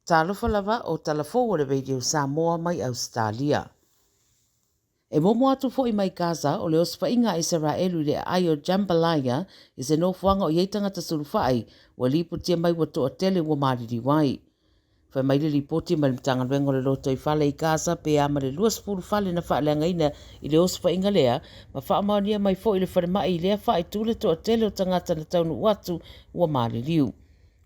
Tala Fou o Tala Fou o le radio Samoa mai Ausetalia. E momo atu fo I mai Gaza o le oswhainga Israelu le ai o Jambalaya I se no fuanga o yeitanga ta surufai wa lipu tia mai wato o tele wa mariri wai. Whai mai le ripoti mai mtanga rengo le loto I fale I Gaza pe ama le luas furu fale na wha leanga ina I le oswhainga lea ma wha amaunia mai fo I le whare mai I lea wha I tūle to o tele o tangata na taunu watu wa maririu.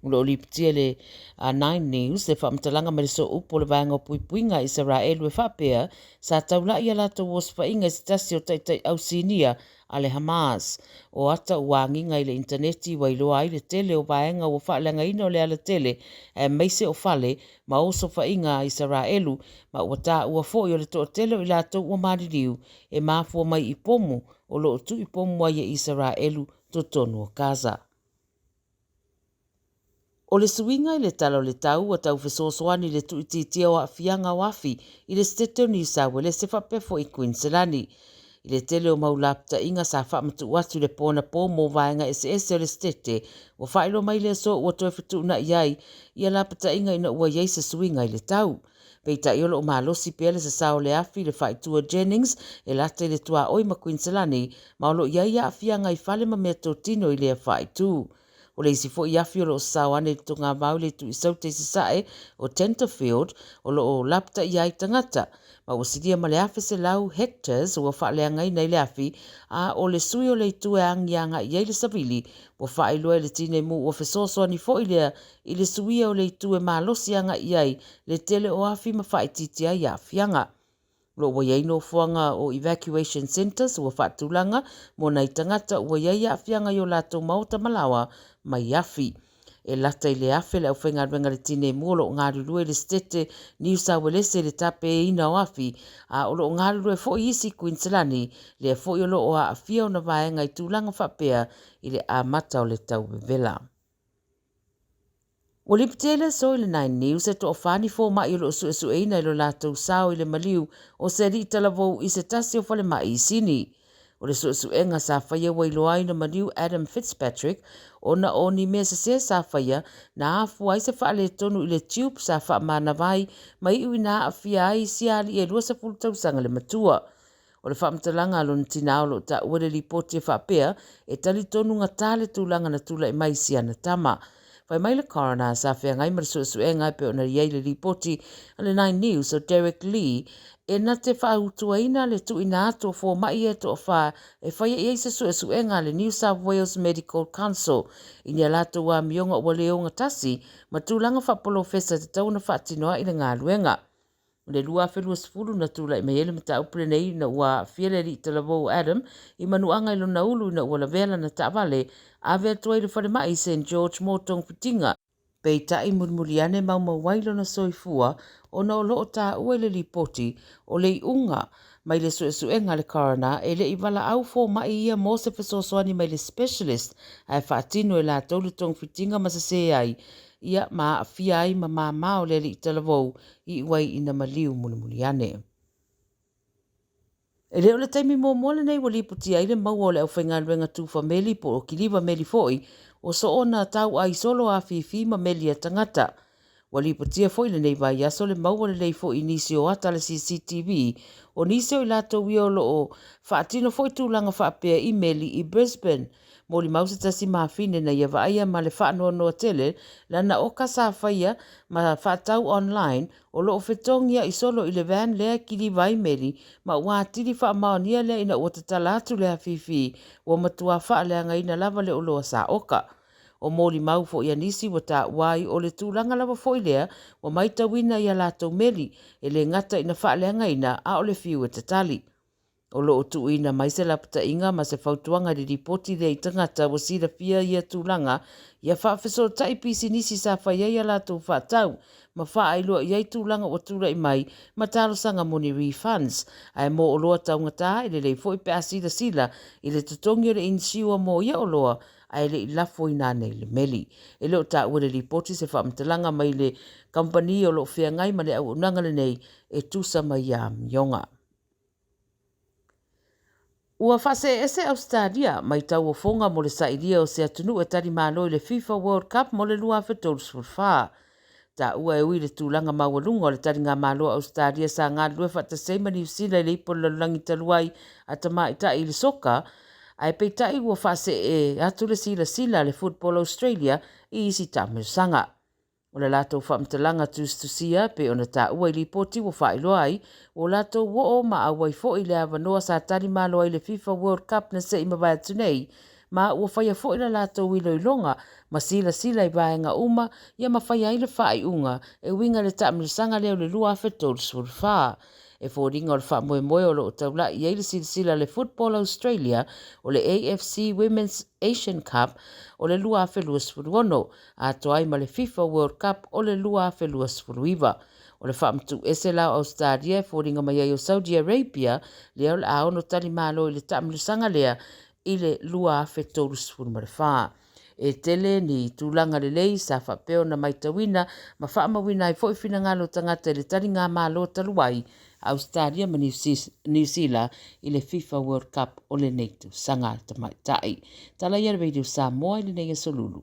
Ulo liputia le 9 News le whaamtalanga mai so upo le vanga o puipuinga Israelu e whapea sa taula I alato waswhainga I stasi o taitai au sinia a le Hamas o ata uanginga I le interneti wa iloa ai le tele o vaenga o whaalanga ino le ala tele e meise o fale ma oso whainga Israelu ma wata ua fo I o le to tele o ilato ua maririu e mafua mai I pomu o lo tu I pomu ai e Israelu to tonu o Gaza. O le suinga I le tala o le tau a tau fesosoani le tuititia o afianga wafi I le stete o Nisa wele se whapefo I Queensland. I le tele o maulapta inga sa whamatu watu le pōna pō mō vaenga ese o le stete o whaelo mai le so o toi fitu na iai I lapta inga ina ua iei se suinga I le tau. Peita iolo o malosi pele sa sao le afi le whaitua Jennings e late le tua oima Queensland ma olo iai a afianga I fale ma mea tōtino I le whaitu. O le isi fo I afi o lo sawane to ngā mau le tu I saute I sae o Tenterfield o lo o lapta I ai tangata. Ma o sidia ma le afi se lau hectares o whaaleanga I nei le afi a o le sui o le tu e angianga I ai le savili o whaeloa le tine mu o fesoso ni fo I le sui o le tu e malosianga I ai le tele o afi ma whaetitia I afianga. Lo wa iei no fuanga o evacuation centers o whaatulanga mo nei tangata wa iei afianga I o lato mauta malawa mai afi. E lata I le afi le au whenga renga le tine muolo o ngāri rue le stete New South Wales le tape ina o afi a o lo o ngāri rue fo isi Queensland le fo I o lo o a afia o na vaenga I tūlanga whapea I le amata o le tau bevela. O lipitele so I le 9 News e to o whani fo mai I lo su eina I lo lātou sao I le maliu o se ri Tala Fou I se tasi o whale mai I sini. O le su enga sa whaia wailoa I na maliu Adam Fitzpatrick o na o ni mea se sa whaia na afu ai se whaale tonu I le tube sa wha mana vai mai ui na awhia ai si ali e lua sa fultau sanga le matua. O le whaamtalanga alon tina o lo ta ua le ripoti e whapea e tali tonu ngatale tūlanga na tula I mai si ana tama. Whai mai le coroner sa whea ngai mara su ngai pe o na riei le ripoti le 9 News o Derek Lee e na te whautua ina le tu ina ato fo mai e to wha e whai e se su ngai le New South Wales Medical Council I ni alato wa mionga o le o ngatasi ma tūlanga whapolo fesa te tauna whaatinoa I le ngā luenga. Le lua whenua sifuru na tūla I meiele mta upre nei na ua whiele ri Tala Fou Adam I manuanga ilo na ulu na ua la vela na ta'vale a vea tuai le whare mai St. George Motong Fitinga. Pei tai murmuriane mauma wailo na soifua o na o loo ta ue le ripoti o le unga mai le suenga le coroner e le iwala au fo mai ia mo se fesosoani mai le specialist a whaatino e la tolu tong Fitinga masase ai ia ma afia ai ma mao le li Tala Fou I wai ina maliu murmuriane. E leo le taimi mo mole nei wali puti ai le mau o le au whaingaruenga tu fameli po o kiliwa meli foi o so ona tau ai solo a fifi ma meli a tangata. Wali putia foi le nei vai aso le mau le lei foi nisi o ata le CCTV o nisi o ilato wiolo o whaatino foi tūlanga whaapea I meli I Brisbane. Moli mausa tasi maafine na ia vaia ma le whaanoa noa tele lana oka sa whaia ma whaatau online o loo whetongia I solo I le van lea kili vai meri ma wātiri whaamaonia lea ina ua tatala atu lea fifi wa matua wha lea ngaina lava le oloa sa oka. O moli mau fo ia nisi wa ta wai o le tūlanga lava fo ilea wa maita wina ia lato meri e le ngata ina wha lea ngaina a o le fiu e tatali. O loo tu ina mai se lapta inga ma se fautuanga di ripoti le itangata wa sira fia ia tūlanga ia whaafeso taipisi nisi sa whaia ia lato whaatau ma wha ailua iai tūlanga o tūra I mai ma talo sanga moni refunds ai mo o loa taungata I le lei fo I pe asila sila I le tutongi o le insiua mo ia o loa ai le ilafo I nane le meli. E leo ta ua le ripoti se whaamtalanga mai le company o loo whea ngai ma le au unanga le nei e tusa mai a mionga. Ua whase ese Ausetalia mai tau o fonga mo le sairia o se atunu e tari mālo I le FIFA World Cup mo le lua whetolus wha. Ta ua e ui le tūlanga mawalunga o le taringa māloa Ausetalia sa ngā lue whatasei ma New Zealand le ipo lalulangi taluai a tamaita i le soka, ai peitai ua whase e atu le sila le Football Australia i isi tāmeusanga. O le lātou whamtalanga tūstusia pe ona tā ua i li poti wa whailoa ai, o lātou wo o ma awai fo i le avanoa sa tari māloa i le FIFA World Cup na se ima vai atu nei, ma ua whaia fo i le lātou ilo ilonga, ma sila i vaenga uma, ia ma whaia i le whai unga, e winga le tāmeusanga leo le lua awhetol surfaa. E fōringa o le wha moe o lo o taula i eile sila le Football Australia o le AFC Women's Asian Cup o le lua awhelua sfuruono, a toai ma le FIFA World Cup o le lua awhelua sfuruiva. O le whamtu ese lao Ausetalia fōringa mai o Saudi Arabia leo le aono tali malo i le tāmelusanga lea i le lua awhetol sfurumare e tele ni tūlanga le lei sa whapeo na maitawina ma whaamawina i fo i whina ngalo tangata le tari ngā malo taluai Ausetalia ma New Zealand i le FIFA World Cup o le neitu sanga tamaitai. Tala ia radio Samoa i le nei solulu.